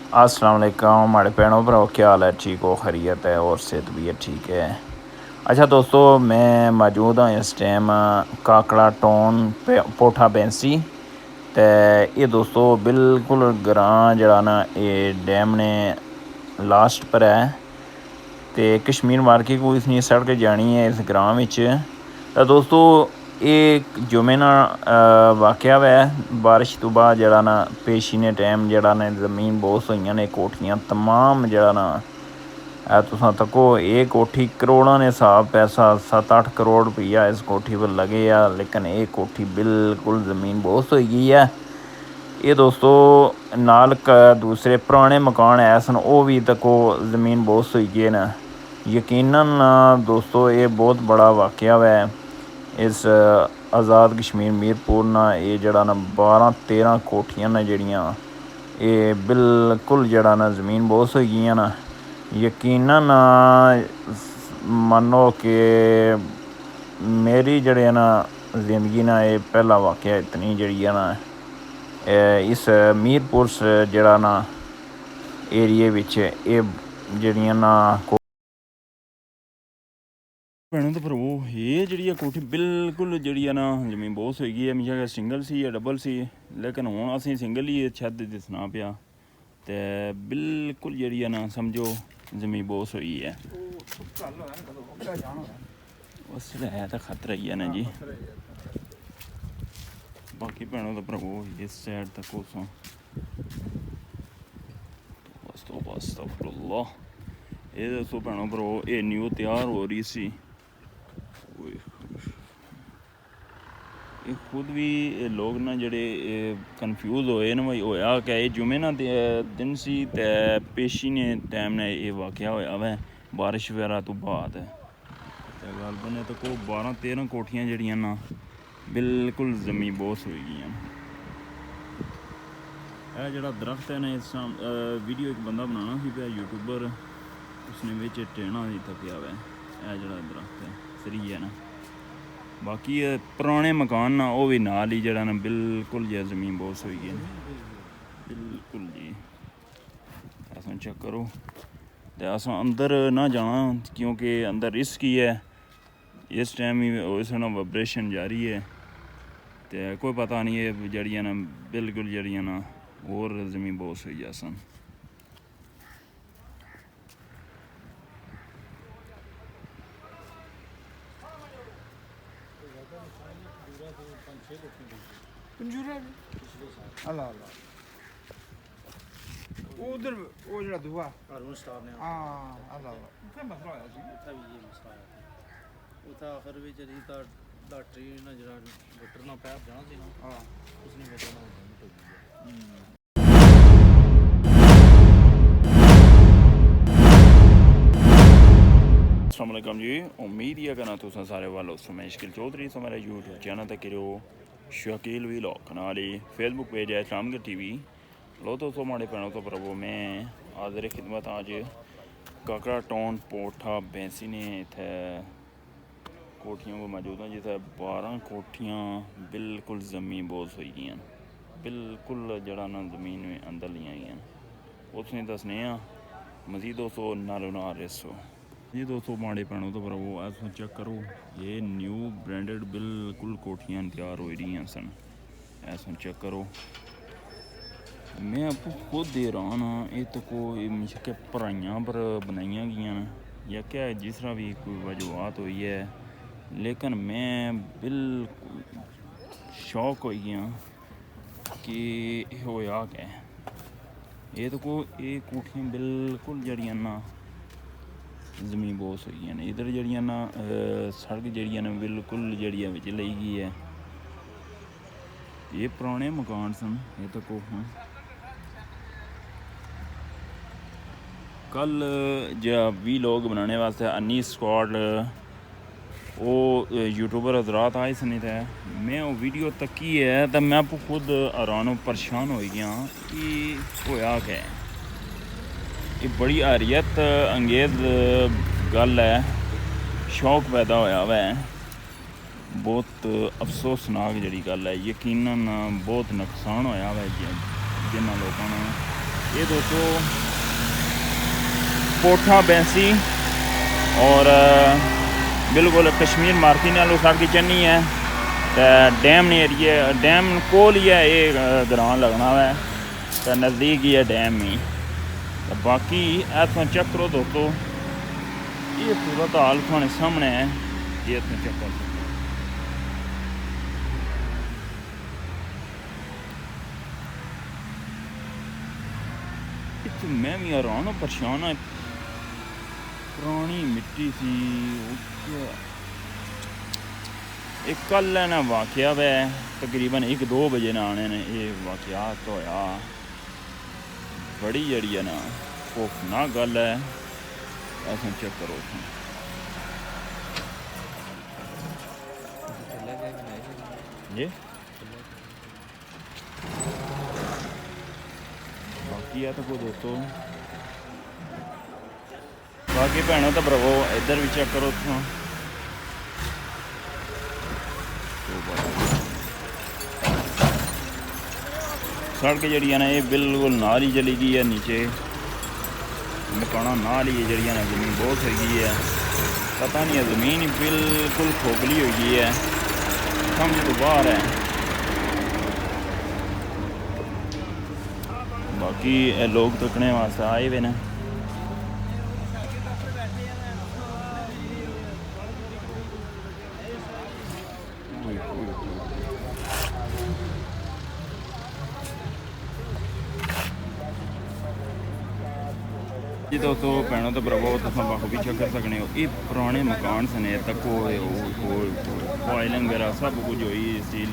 अस्सलाम वालेकुम हमारे भैनों भराओ, क्या हाल है? ठीक हो, खैरियत है और सेहत भी है ठीक है। अच्छा दोस्तों, मैं मौजूद हाँ इस टाइम काकड़ा टाउन पोठा बैंसी। तो ये दोस्तों बिल्कुल ग्रां जड़ा ना ये डैम ने लास्ट पर है। तो कश्मीर मार्केट को इसनी सड़क जानी है इस ग्रां विच। तो दोस्तों ये जुमे ना वाक़या है, बारिश तो बाद जड़ा ना पेशी ने टाइम जड़ा ना जमीन बोस हुई ने, कोठियाँ तमाम जड़ा ना तुसां तको ये कोठी करोड़ों ने हिसाब पैसा 7-8 करोड़ रुपया इस कोठी पर लगे आ, लेकिन ये कोठी बिल्कुल ज़मीन बोस हो गई है। ये दोस्तों नाल दूसरे पुराने मकान है सन, वो भी तको ज़मीन बोस हो गए न। यकीनन दोस्तों ये बहुत बड़ा वाक़या है। इस आज़ाद कश्मीर मीरपुर ना ये जड़ा ना 12-13 कोठियां न जड़ियाँ ये बिल्कुल जड़ा ना ज़मीन बोस हो गई न। यकीनन मनो कि मेरी जड़े ना जिंदगी ना ये पहला वाक़या इतनी जड़ी है ना इस मीरपुर जड़ा ना एरिए विच ये जड़ियां ना भैनों तो भरावो, ये जी कोठी बिल्कुल जी ना जमीन बोस हो गई है। मिशा सिंगल सी या डबल सी, लेकिन हुण असें सिंगल ही छत दसना पिया। तो बिल्कुल जी ना समझो जमीन बोस हुई है। उस है तो खतरा ही है ना जी। बाकी भैनों तो भरावो इस साइड तक उसों अस्तगफिरुल्लाह। ये दसो भैनों भरावो, ये न्यू तैयार हो रही सी। ये खुद भी लोग ना जड़े कन्फ्यूज़ होए न भाई होया क्या ये जुमे ना दिन सी ते पेशी ने टाइम ने ये वाक़या होया वै बारिश वगैरह तो बाद। गल बने तो को 12-13 कोठियां जड़ियां ना बिल्कुल जमीन बोस हो गई। यह जड़ा दरख्त है ना इस वीडियो एक बंदा बनाना सी पे यूट्यूबर, उसने बिच टेना ही थकिया वै। यह जड़ा दरख्त है सही है ना। बाकी पुराने मकान ना वो भी नाल ही जड़ा ना बिल्कुल जी जमीन बोस हो गई बिल्कुल जी। ऐसा चेक करो तो अस अंदर ना जाना क्योंकि अंदर रिस्क ही है। इस टाइम ही उस ना वाइब्रेशन जारी है तो कोई पता नहीं है जड़ियाँ ना बिल्कुल जड़ियाँ ना और जमीन बोस हुई असन। उधर वो जरा दुआ हारून स्टाफ ने हां अल्लाह उत्थे मसला होया सी। उत्थे भी ये मसला आया था। उत्थे आखिर ਵਿੱਚ ਜੀ ਤਾਂ ਡਾਕਟਰੀ ਨਾ ਜਿਹੜਾ ਡਾਕਟਰ ਨਾਲ ਪੈਪ ਜਾਣਾ ਸੀ ਨਾ हां ਉਸਨੇ ਵੇਚਣਾ ਹੁੰਦਾ ਟੁੱਟ ਗਿਆ। अस्सलाम वालेकुम जी, उम्मीद ही करना तुम सारे वालों सो मैं शकील चौधरी सो मेरा यूट्यूब चैनल तक करो शकील व्लॉग कनाल ही फेसबुक पेज है इस्लामगढ़ टीवी। लो दोस्तों माड़े भैनों तो प्रभु मैं हाजिर खिदमत आज काकड़ा टाउन पोठा बैंसी ने इतने कोठियों को मौजूद हैं जिसे 12 कोठियाँ बिल्कुल ज़मीन बोस हुई गई हैं। बिल्कुल जड़ा ना ज़मीन में अंदर लिया गई उसने दसने मजीद दोस्तों नालो नाल रेसो जी। दोस्तों माड़े भैनों तो भरावो ऐसा चेक करो, ये न्यू ब्रांडेड बिल्कुल कोठियाँ तैयार हो रही सन। ऐसा चेक करो, मैं आपको खुद दे रहा ना ये तो कोई मुश्किल पढ़ाइयाँ पर बनाई गई या क्या जिस तरह भी कोई वजूहत हुई है, लेकिन मैं बिल्कुल शौक हो गया कि होया क्या ये तो को ये कोठियाँ बिल्कुल जड़ियाँ ना जमीन बोस हो गई ने। इधर जड़ियाँ ना सड़क जड़ियाँ ना बिल्कुल जड़ियाँ बिच ली गई है। ये पुराने मकान सन ये तो को कल जब भी लोग बनाने वास्ते अन्नी स्क्वाड वो यूट्यूबर हजरात आए सन थे, मैं वो वीडियो तकी है तो मैं आपको खुद हैरान परेशान हो गया कि होया क्या है। ये बड़ी हैरियत अंगेज़ गल है, शौक पैदा होया हुआ है। बहुत अफसोसनाक जी गल है, यकीनन बहुत नुकसान होया हुआ है जिन्होंने लोगों ने ये दोस्तों कोठा बैंसी और बिल्कुल कश्मीर मार्की नाल साढ़ी चन्नी है तो डैम ने एरिए डैम कोल ही है ये ग्रां लगना है तो नज़दीक ही है डैम ही तो बाकी इतों चेक करो दोस्तों ये सूरत हाल थोड़े सामने है ये इतों चेक करो मैं भी हैरान हूँ परेशान है पुरानी मिट्टी सी एक कल है ना वाकया वै तकरीबन 1-2 बजे ना आने ने ये वाकयात होया बड़ी जड़ी है ना खौफनाक गल है ऐसा चेक करो ये बाकी है तो कोई दोस्तों बाकी भैनों तो भरावो इधर भी चेक करो उत्थों सड़क जी ना ये बिल्कुल नाल ही चली गई है नीचे मकाना नाल ही जी ना जमीन बहुत हो गई है पता नहीं है जमीन ही बिल्कुल खोखली हो गई है समझ तो बाहर है बाकी लोग तकने वास्ते आए हुए हैं जी दोस्तों भैनों तो भरावो तुम बाखू भी चेक कर सकते हो ये पुराने मकान सने तक फाइलिंग वगैरह सब कुछ हुई स्टील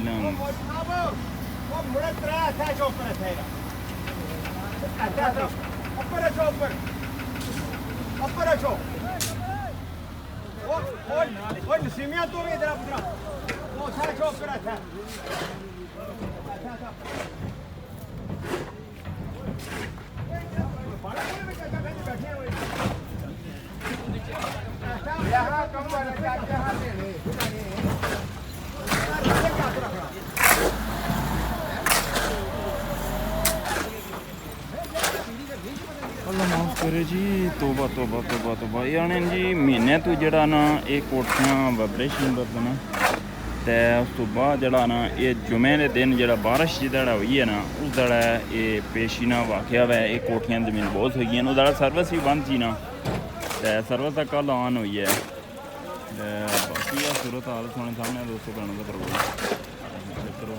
अल्लाह माफ करे जी तोबा तोबा तोबा तोबा यानी जी महीने तो जड़ा ना ये कोठियां वाइब्रेशन बरतना ते उस तो बाद जड़ा ना ये जुमे के दिन जड़ा बारिश जड़ा हुई है ना उस दड़ा ये पेशी ना वाकया वै ये कोठियां जमीन बहुत हो गई उस दड़ा सर्विस भी बंद थी ना ते सर्विस तक कल ऑन हुई है बाकी सूरत हाल थोड़े सामने दोस्तों भैनों का प्रॉब्लम करो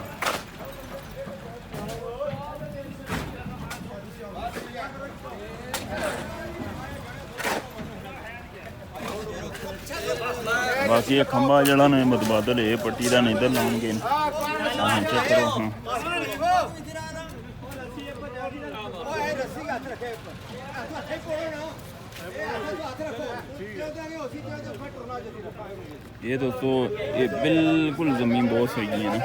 बाकी ये खंबा जड़ा ने बदबादल है पट्टी का इधर लाएंगे चेक करो हाँ ये दोस्तों ये बिल्कुल ज़मीन बहुत सही है ना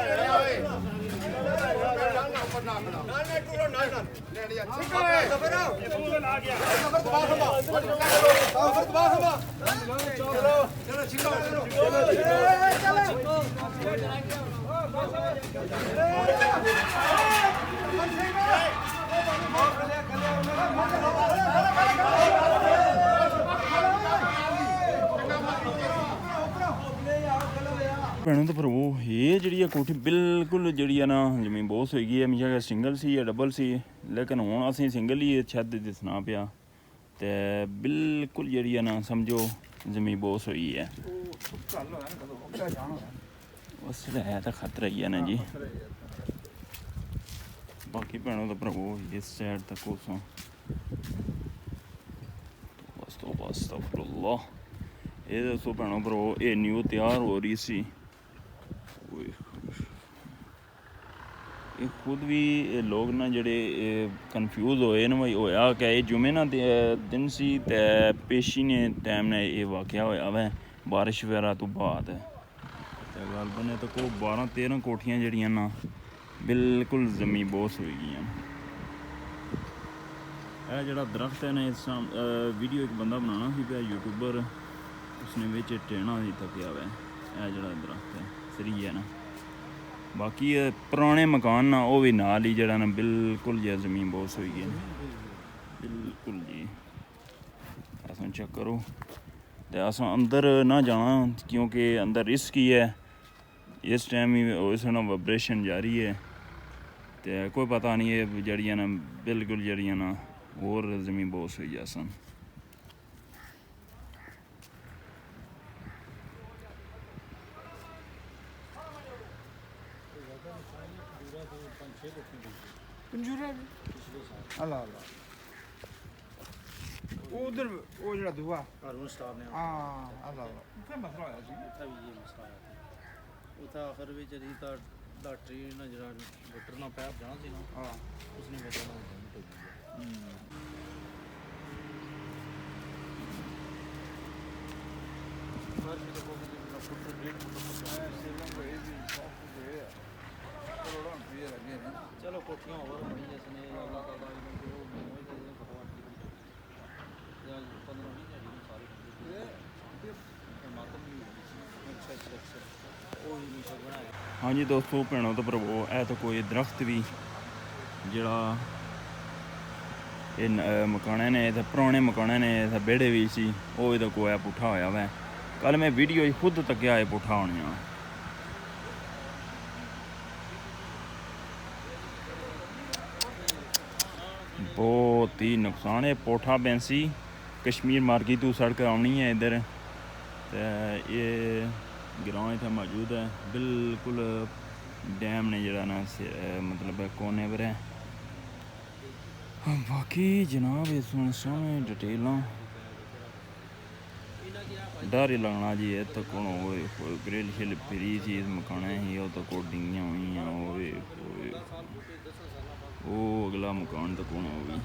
भैनों तो भरावो ये जी कोठी बिल्कुल जी ना जमीन बहुत होगी है हमेशा सिंगल सी या डबल सी लेकिन हुण असीं सिंगल ही छत दसना पिया ते बिल्कुल जी ना समझो जमीन बहुत होई है बस है तो खतरा ही है ना जी बाकी भैनों तो भरावो इस साइड तक उसों बस अस्तगफिरुल्लाह ये दोस्तों भैनों भरावो ये न्यू तैयार हो रही सी ये खुद भी लोग ना जड़े कन्फ्यूज होए न भाई होया कि ये जुमे ना दिन सी ते पेशी ने टाइम ने ये वाकया होया वै बारिश वगैरह तो बाद गल बने तो को 12-13 कोठियां जड़ियां ना बिल्कुल जमी बोस हो गई है जड़ा दरख्त है ना इस वीडियो एक बंदा बनाना सी पे यूट्यूबर उसने विच टेना ही तकिया हुआ है जड़ा दरख्त है सही है ना बाकी पुराने मकान ना वो भी नाल ही जड़ा ना बिल्कुल जमीन बोस हो गई है चेक करो। ते अस अंदर ना जाना क्योंकि अंदर रिस्क ही है, इस टाइम ही उस वाइब्रेशन जारी है। तो कोई पता नहीं है जड़ियाँ ना बिल्कुल जड़ियाँ ना और ज़मीन बोस हुई जासन। पंजूरा भी अल्लाह अल्लाह उधर वो जरा दुआ ਹਰਮਨ ਸਟਾਫ ਨੇ हाँ अल्लाह अल्लाह फिर मसला आया जी ਉੱਥੇ ਵੀ ਇਹ ਮਸਲਾ ਆਇਆ ਸੀ। ਉੱਥੇ ਆਖਰ ਵਿੱਚ ਜੀ ਤਾਂ ਡਾਕਟਰੀ ਨਾਲ ਜਿਹੜਾ ਡਾਕਟਰ ਨਾਲ ਪੈਪ ਜਾਣਾ ਸੀ ਨਾ, हाँ ਉਸਨੇ ਮੇਰੇ ਨਾਲ ਜਮਟ ਹੋ ਗਈ। ਫਰਸ਼ ਤੇ ਕੋਈ ਜਿਹੜਾ ਫੁੱਟ ਡੇਢ ਚਲੋ ਕੋਠੀਆਂ ਹੋਰ ਬਣੀ ਜਿਸ ਨੇ ਅੱਲਾਹ ਤਾਲਾ ਇਹਨੂੰ ਜੋ ਮੋਹ ਦੇ ਦੇ ਫਤਵਾ ਕੀਤੀ ਜਾਂ 15-20 ਜਿਹੜੀ ਸਾਰੀ ਮਾਤਮ ਵੀ ਅੱਛਾ ਅੱਛਾ ਅੱਛਾ ਉਹ ਹੀ ਨਹੀਂ ਬਣਾਇਆ। हाँ जी दोस्तों भैनों तो भरावो, है तो कोई दरख्त भी जड़ा ये मकाने ने ते पुराने मकाने ने ते बेड़े भी सी वो तो कोई पुट्ठा होया वै। कल मैं वीडियो खुद तक्या है पुट्ठा होने बहुत ही नुकसान है। पोठा बैंसी कश्मीर मार्केट तू सड़क आनी है इधर, तो ये ग्राउंड इतना मौजूद है बिल्कुल डैम ने जरा ना मतलब कोने पर है। बाकी जनाब इस सामने डिटेल डर ही लगना जी। ये तो कौन ग्रिल शिल फिरी थी मकाने ही वो तो कोडियाँ हुई वो अगला मकान तो कौन हो गई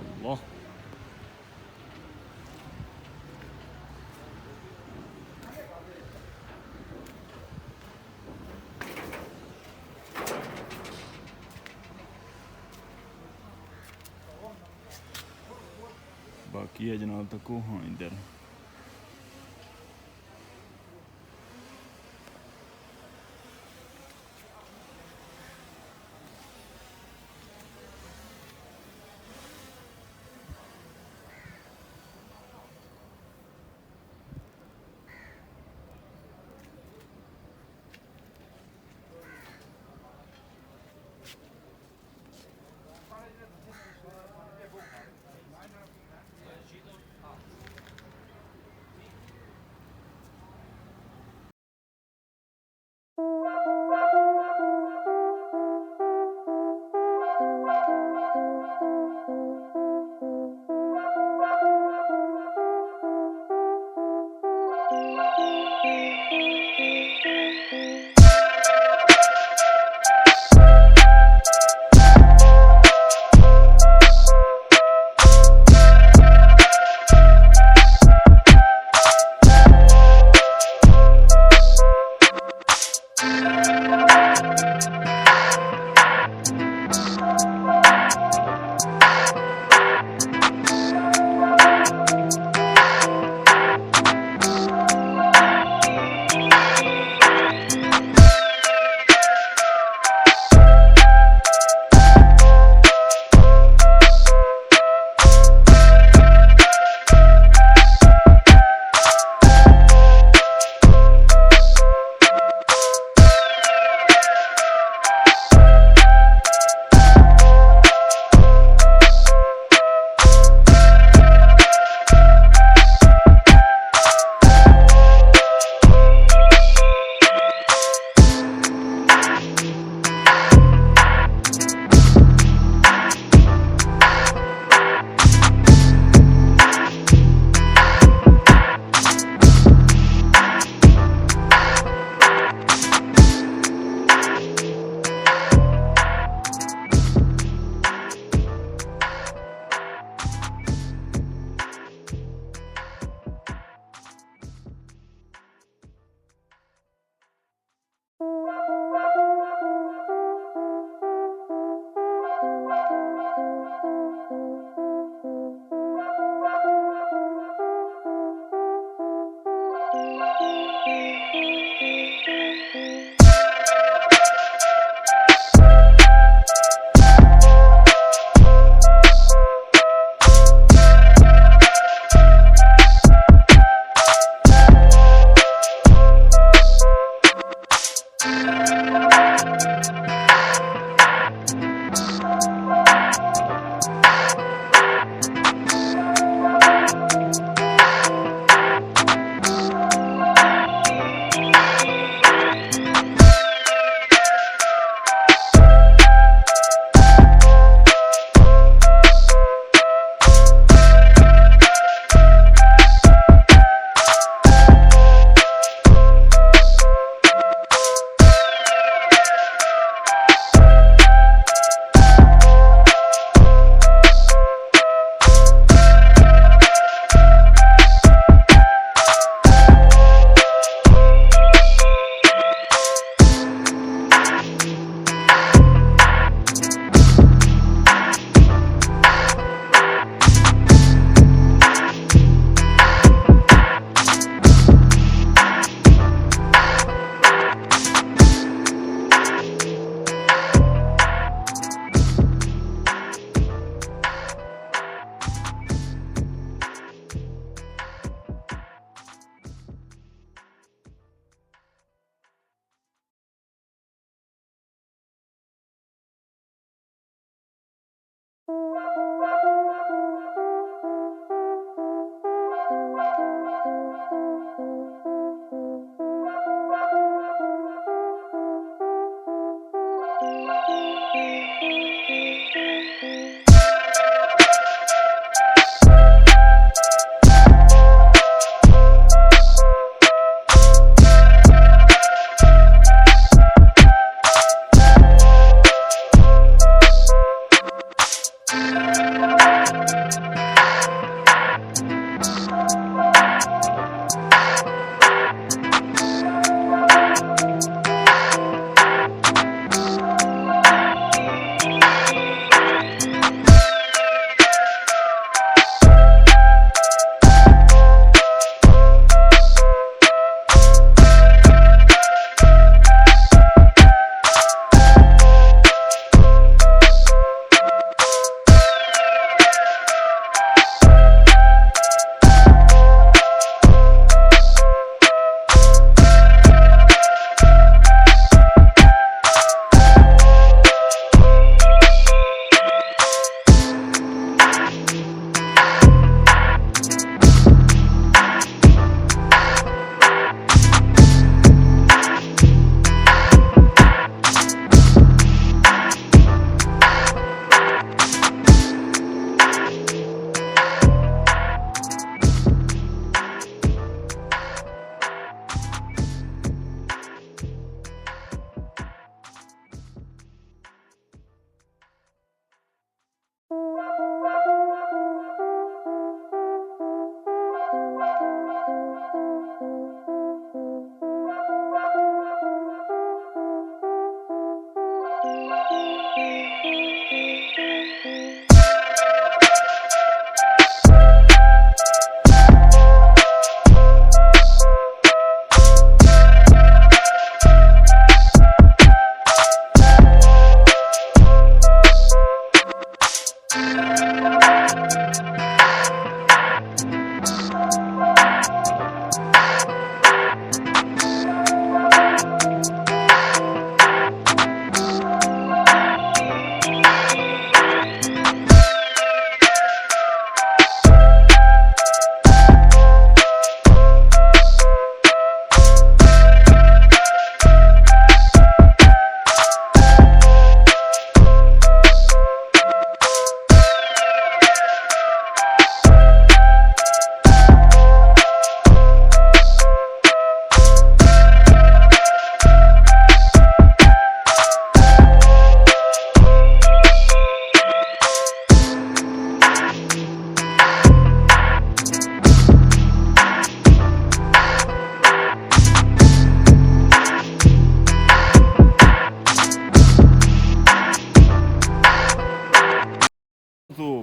अल्लाह। बाकी है जनाब तको हाँ इधर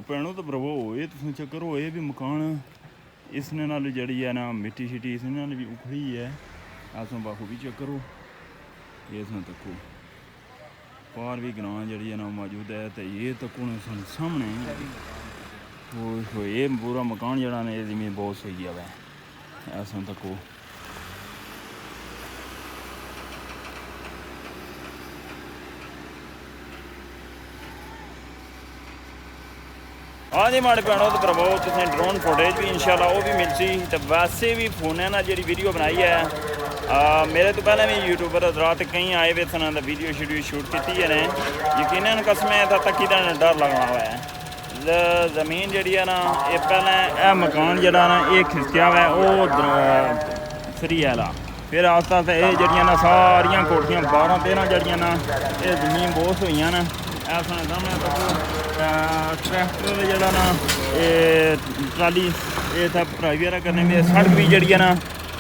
ਭੈਣੋ ਤੇ ਭਰਾਵੋ ਇਹ ਤੁਸੀਂ ਚੱਕਰ ਹੋਏ ਵੀ ਮਕਾਨ ਇਸ ਨੇ ਨਾਲ ਜਿਹੜੀ ਹੈ ਨਾ ਮਿੱਟੀ ਸ਼ਿੱਟੀ ਇਸ ਨਾਲ ਵੀ ਉਖੜੀ ਹੈ ਆਸੋਂ ਬਾਖੂ ਵੀ ਚੱਕਰ ਹੋ ਇਸ ਨੂੰ ਤੱਕੋ ਪਾਰ ਵੀ ਗਰਾਂ ਜਿਹੜੀ ਹੈ ਨਾ ਮੌਜੂਦ ਹੈ ਤੇ ਇਹ ਤੱਕੋ ਨੇ ਸਾਹਮਣੇ ਹੋਏ ਇਹ ਪੂਰਾ ਮਕਾਨ ਜਿਹੜਾ ਨੇ ਇਹ ਜ਼ਮੀਨ ਬਹੁਤ ਸਹੀ ਆ ਵੈ ਆਸੋਂ ਤੱਕੋ हाँ जी माड़े भैनों तो भरावो तुसें ड्रोन फुटेज भी इंशाल्लाह वो भी मिल सी तो वैसे भी फोनै नाल जी वीडियो बनाई है मेरे तो पहले भी यूट्यूबर रात कई आए हुए सन वीडियो शीडियो शूट की ने यकीनन कसमें तकी का डर लगना हुआ है ज़मीन जी है ना ये पहले यह मकान जरा ना ये खिसकिया हुआ है वो फ्री वाला फिर आस्ता आस्ता ये जड़ियाँ ना सारिया कोठियाँ 12-13 जड़ियाँ ना ये ज़मीन बहुत हुई ना ऐसा सामने तक ट्रैक्टर जरा ना ये ट्राली ये था भराई वगैरह करने में सड़क भी जड़ी है ना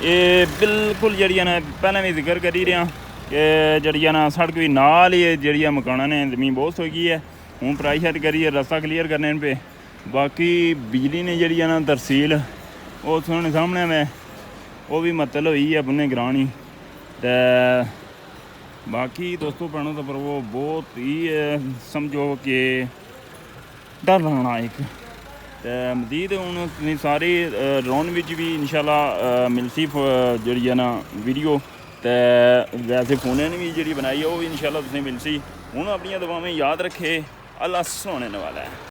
ये बिल्कुल जड़ी है ना पहले मैं जिक्र कर ही रहा कि जड़ी है ना सड़क भी नाल ही जड़ी मकाना ने ज़मीन बहुत हो गई है हूँ भराई शराई करिए रास्ता क्लीयर करने पे बाकी बिजली ने जड़ी है ना तरसील वो सुनने सामने में वो भी मतलब हुई है बुने ग्रानी तो बाकी दोस्तों भैनों तो पर वो बहुत ही समझो कि डर लगना एक तो मजीद हूँ सारे ड्रोन में भी इंशाल्लाह मिलती जी है ना वीडियो तो वैसे फोने ने भी जी बनाई है वो भी इंशाल्लाह तुसें मिलसी हूँ अपन दुआवें याद रखे अल्लाह सोने वाला है।